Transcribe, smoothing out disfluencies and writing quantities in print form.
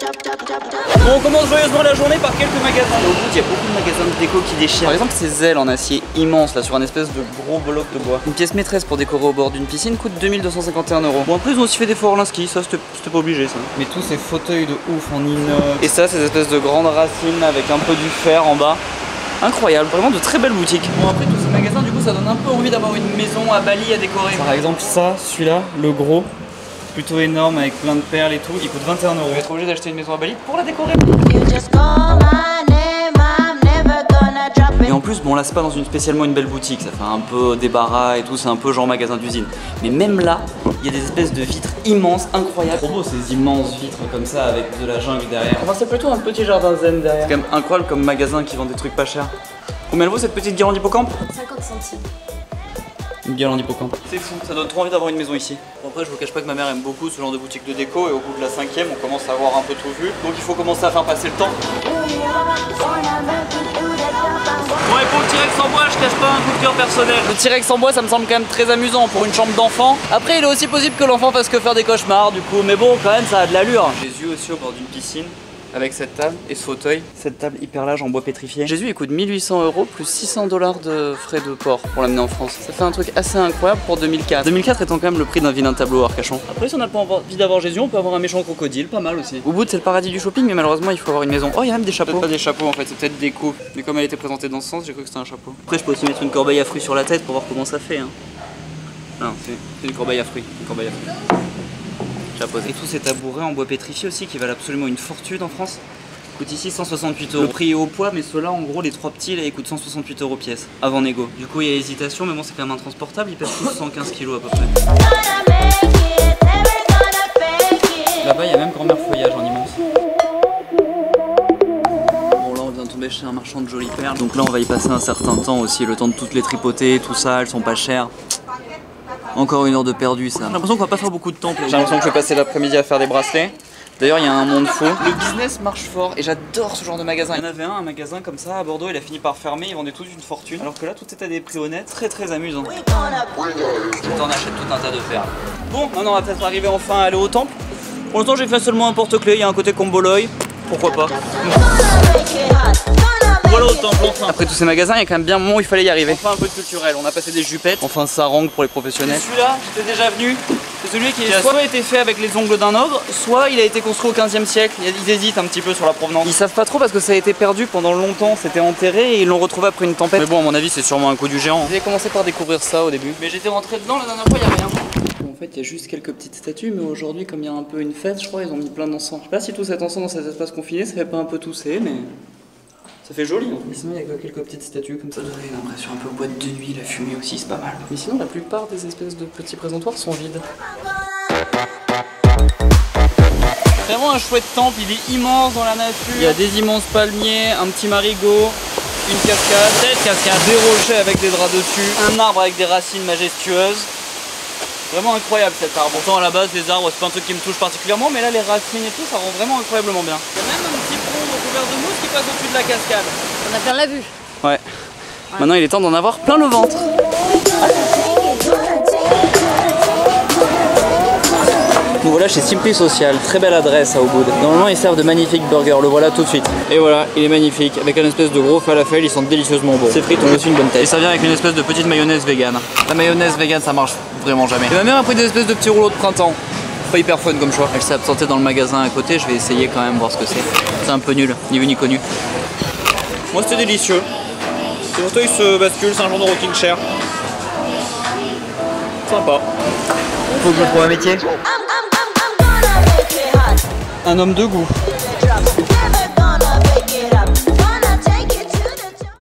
Bon, on commence joyeusement la journée par quelques magasins. Au bout, il y a beaucoup de magasins de déco qui déchirent. Par exemple, ces ailes en acier immenses là sur un espèce de gros bloc de bois. Une pièce maîtresse pour décorer au bord d'une piscine coûte 2251 €. Bon, après, ils ont aussi fait des Forlinski, ça c'était pas obligé ça. Mais tous ces fauteuils de ouf en inox. Et ça, ces espèces de grandes racines avec un peu du fer en bas. Incroyable, vraiment de très belles boutiques. Bon, après, tous ces magasins, du coup, ça donne un peu envie d'avoir une maison à Bali à décorer. Par exemple, ça, celui-là, le gros. Plutôt énorme avec plein de perles et tout, il coûte 21 €. Je vais être obligé d'acheter une maison à Bali pour la décorer. Et en plus, bon là c'est pas spécialement une belle boutique, ça fait un peu débarras et tout, c'est un peu genre magasin d'usine. Mais même là, il y a des espèces de vitres immenses, incroyables. Trop beau ces immenses vitres comme ça avec de la jungle derrière. Enfin c'est plutôt un petit jardin zen derrière. C'est quand même incroyable comme magasin qui vend des trucs pas chers. Combien elle vaut cette petite guirlande hippocampe? 50 centimes. Une guirlande hippocampe. C'est fou, ça donne trop envie d'avoir une maison ici. Bon, après je vous cache pas que ma mère aime beaucoup ce genre de boutique de déco et au bout de la 5e on commence à avoir un peu tout vu. Donc il faut commencer à faire passer le temps. Bon et pour le T-Rex en bois je cache pas un coup de cœur personnel. Le T-Rex en bois ça me semble quand même très amusant pour une chambre d'enfant. Après il est aussi possible que l'enfant fasse que faire des cauchemars du coup. Mais bon quand même ça a de l'allure. Jésus aussi au bord d'une piscine. Avec cette table et ce fauteuil, cette table hyper large en bois pétrifié. Jésus il coûte 1800 € plus 600 $ de frais de port pour l'amener en France. Ça fait un truc assez incroyable pour 2004. 2004 étant quand même le prix d'un vilain tableau à Arcachon. Après si on n'a pas envie d'avoir Jésus, on peut avoir un méchant crocodile, pas mal aussi. Au bout c'est le paradis du shopping mais malheureusement il faut avoir une maison. Oh il y a même des chapeaux. Peut-être pas des chapeaux en fait, c'est peut-être des coupes. Mais comme elle était présentée dans ce sens, j'ai cru que c'était un chapeau. Après je peux aussi mettre une corbeille à fruits sur la tête pour voir comment ça fait. Hein. Non, c'est une corbeille à fruits. Une corbeille à fruits. Et tous ces tabourets en bois pétrifié aussi qui valent absolument une fortune en France. Coûte ici 168 €. Le prix est au poids, mais ceux-là, en gros, les 3 petits, là, ils coûtent 168 € pièce, avant négo. Du coup, il y a hésitation, mais bon, c'est quand même intransportable. Ils pèsent tous 115 kg à peu près. Là-bas, il y a même grand-mère feuillage en immense. Bon, là, on vient de tomber chez un marchand de jolies perles. Donc là, on va y passer un certain temps aussi, le temps de toutes les tripoter, tout ça, elles sont pas chères. Encore une heure de perdu, ça. J'ai l'impression qu'on va pas faire beaucoup de temps. J'ai l'impression que je vais passer l'après-midi à faire des bracelets. D'ailleurs, il y a un monde fou. Le business marche fort et j'adore ce genre de magasin. Il y en avait un magasin comme ça à Bordeaux, il a fini par fermer, ils vendaient tous une fortune. Alors que là, tout est à des prix honnêtes, très amusant. On achète tout un tas de fer. Bon, maintenant on va peut-être arriver enfin à aller au temple. Pour l'instant, j'ai fait seulement un porte-clés, il y a un côté comboloï. Pourquoi pas. Voilà au temple enfin. Après tous ces magasins, il y a quand même bien un moment où il fallait y arriver. Enfin un peu de culturel, on a passé des jupettes, enfin un sarong pour les professionnels. Celui-là, j'étais déjà venu. C'est celui qui a soit été fait avec les ongles d'un ogre, soit il a été construit au 15e siècle. Ils hésitent un petit peu sur la provenance. Ils savent pas trop parce que ça a été perdu pendant longtemps, c'était enterré et ils l'ont retrouvé après une tempête. Mais bon, à mon avis, c'est sûrement un coup du géant. J'ai commencé par découvrir ça au début. Mais j'étais rentré dedans la dernière fois, il n'y a rien. En fait, il y a juste quelques petites statues, mais aujourd'hui, comme il y a un peu une fête, je crois, ils ont mis plein d'encens. Je sais pas si tout cet encens dans cet espace confiné, ça fait pas un peu tousser, mais ça fait joli. Mais sinon, il y a quelques petites statues comme ça. Vous avez l'impression un peu boîte de nuit, la fumée aussi, c'est pas mal. Mais sinon, la plupart des espèces de petits présentoirs sont vides. Vraiment un chouette temple, il est immense dans la nature. Il y a des immenses palmiers, un petit marigot, une cascade, cette cascade, des rochers avec des draps dessus, un arbre avec des racines majestueuses. Vraiment incroyable cet arbre. Pourtant à la base les arbres c'est pas un truc qui me touche particulièrement, mais là les racines et tout ça rend vraiment incroyablement bien. Il y a même un petit pont recouvert de mousse qui passe au-dessus de la cascade. On a plein la vue. Ouais. Maintenant il est temps d'en avoir plein le ventre. Nous voilà chez Simply Social, très belle adresse à Ubud. Normalement ils servent de magnifiques burgers, le voilà tout de suite. Et voilà, il est magnifique, avec un espèce de gros falafel, ils sont délicieusement beaux. Ces frites ont aussi une bonne tête. Et ça vient avec une espèce de petite mayonnaise vegan. La mayonnaise vegan ça marche vraiment jamais. Et ma mère a pris des espèces de petits rouleaux de printemps. Pas hyper fun comme choix. Elle s'est absentée dans le magasin à côté, je vais essayer quand même voir ce que c'est. C'est un peu nul, ni vu ni connu. Moi c'était délicieux. Ce fauteuil se bascule, c'est un genre de rocking chair. Sympa. Faut que je trouve un métier. Un homme de goût.